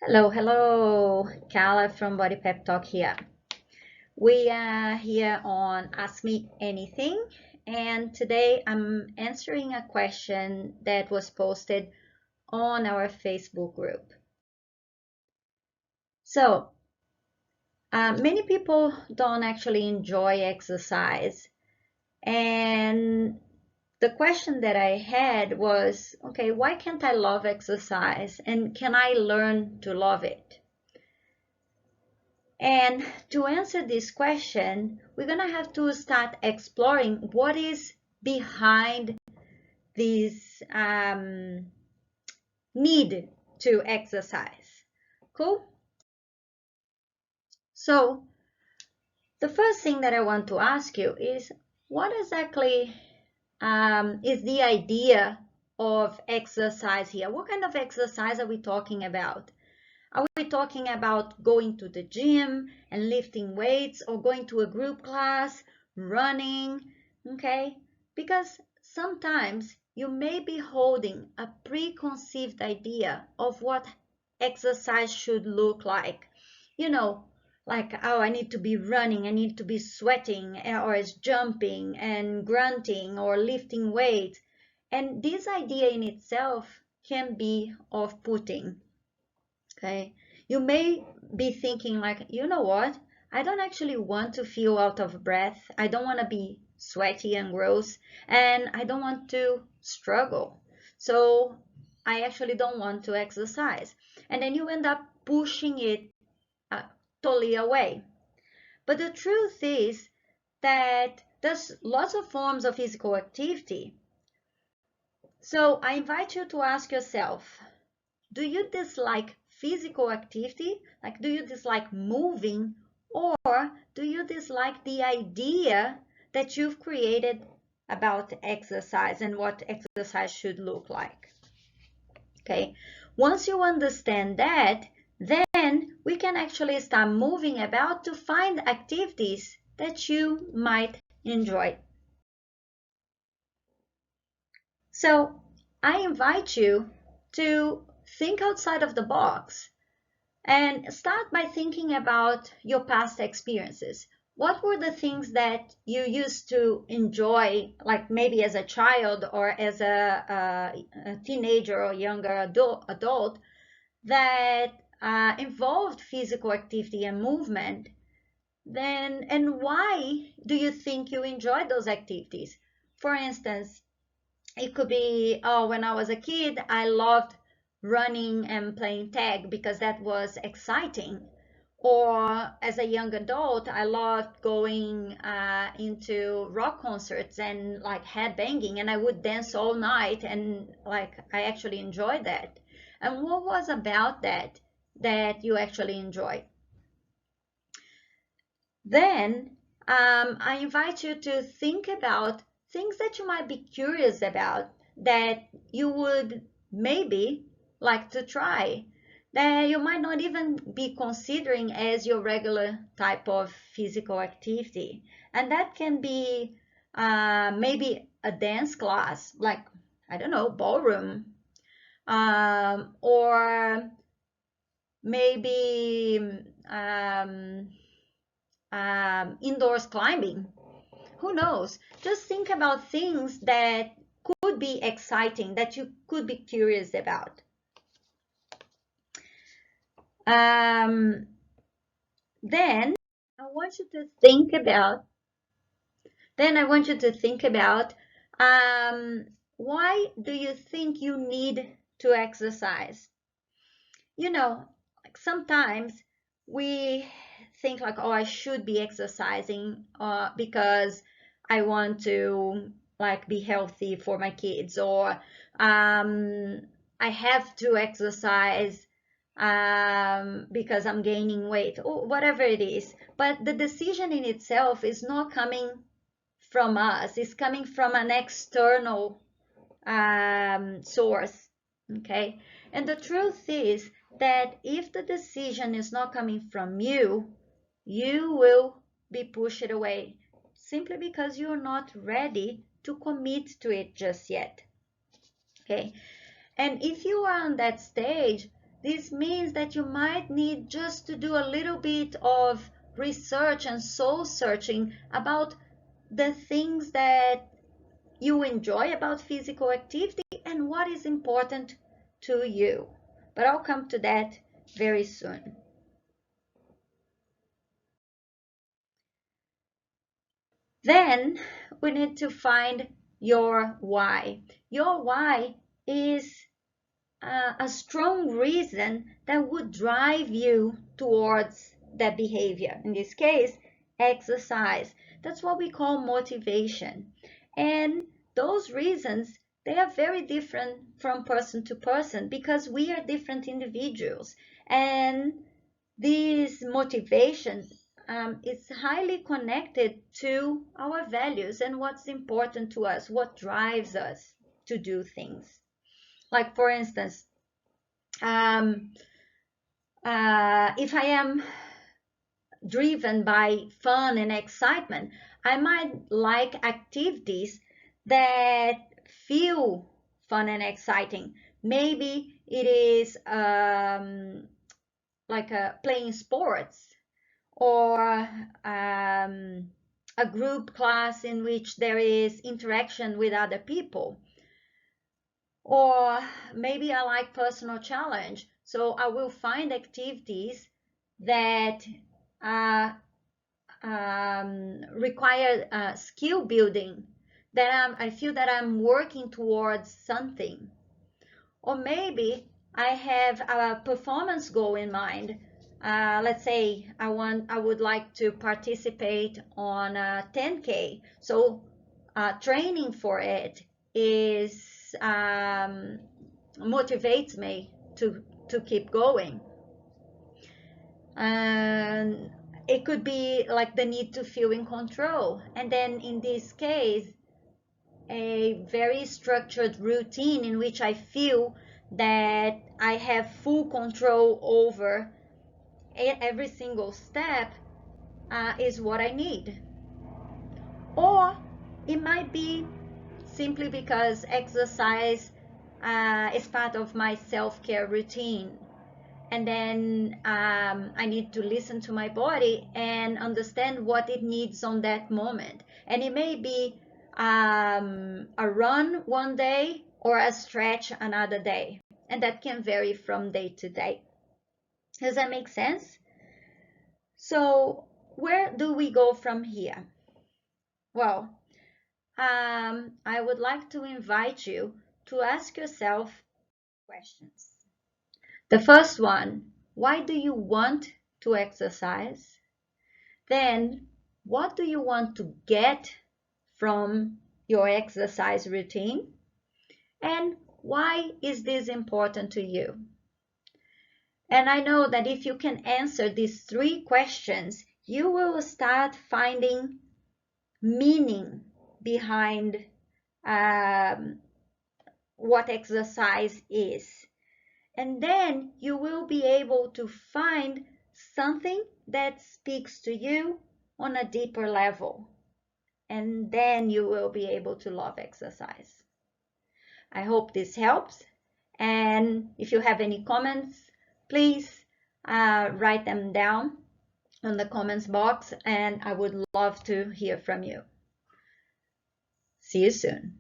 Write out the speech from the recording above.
Hello, Carla from Body Pep Talk here. We are here on Ask Me Anything, and today I'm answering a question that was posted on our Facebook group. So, many people don't actually enjoy exercise, and the question that I had was, okay, why can't I love exercise, and can I learn to love it? And to answer this question, we're going to have to start exploring what is behind this need to exercise. Cool? So, the first thing that I want to ask you is what exactly is the idea of exercise here? What kind of exercise are we talking about? Are we talking about going to the gym and lifting weights, or going to a group class, running? Okay? Because sometimes you may be holding a preconceived idea of what exercise should look like. You know, like, oh, I need to be running, I need to be sweating, or is jumping and grunting or lifting weights. And this idea in itself can be off-putting. Okay, you may be thinking like, you know what? I don't actually want to feel out of breath. I don't want to be sweaty and gross, and I don't want to struggle. So I actually don't want to exercise. And then you end up pushing it uh, totally away. But the truth is that there's lots of forms of physical activity. So I invite you to ask yourself, do you dislike physical activity? Like, do you dislike moving? Or do you dislike the idea that you've created about exercise and what exercise should look like? Okay, once you understand that, then we can actually start moving about to find activities that you might enjoy. So I invite you to think outside of the box and start by thinking about your past experiences. What were the things that you used to enjoy, like maybe as a child or as a teenager or younger adult that involved physical activity and movement? Then, and why do you think you enjoyed those activities? For instance, it could be, oh, when I was a kid, I loved running and playing tag because that was exciting. Or as a young adult, I loved going into rock concerts and like headbanging, and I would dance all night, and like I actually enjoyed that. And what was about that you actually enjoyed? Then I invite you to think about things that you might be curious about that you would maybe like to try, that you might not even be considering as your regular type of physical activity. And that can be maybe a dance class, like, I don't know, ballroom, or maybe indoors climbing. Who knows? Just think about things that could be exciting, that you could be curious about. Um, then I want you to think about. Then I want you to think about why do you think you need to exercise? You know, like sometimes we think like, oh, I should be exercising because I want to like be healthy for my kids, or I have to exercise because I'm gaining weight, or whatever it is. But the decision in itself is not coming from us, it's coming from an external source. Okay, and the truth is that if the decision is not coming from you, you will be pushed away simply because you're not ready to commit to it just yet. Okay, and if you are on that stage, This means that you might need just to do a little bit of research and soul searching about the things that you enjoy about physical activity and what is important to you. But I'll come to that very soon. Then we need to find your why. Your why is a strong reason that would drive you towards that behavior. In this case, exercise. That's what we call motivation. And those reasons, they are very different from person to person because we are different individuals. And this motivation is highly connected to our values and what's important to us, what drives us to do things. Like, for instance, if I am driven by fun and excitement, I might like activities that feel fun and exciting. Maybe it is like playing sports or a group class in which there is interaction with other people. Or maybe I like personal challenge, so I will find activities that require skill building, that I feel that I'm working towards something. Or maybe I have a performance goal in mind. Let's say I would like to participate on a 10K. So training for it is motivates me to keep going. And it could be like the need to feel in control. And then in this case, a very structured routine in which I feel that I have full control over every single step is what I need. Or it might be simply because exercise is part of my self-care routine. And then I need to listen to my body and understand what it needs on that moment. And it may be a run one day or a stretch another day. And that can vary from day to day. Does that make sense? So where do we go from here? Well, I would like to invite you to ask yourself questions. The first one, why do you want to exercise? Then, what do you want to get from your exercise routine? And why is this important to you? And I know that if you can answer these three questions, you will start finding meaning behind what exercise is. And then you will be able to find something that speaks to you on a deeper level. And then you will be able to love exercise. I hope this helps. And if you have any comments, please write them down on the comments box, and I would love to hear from you. See you soon.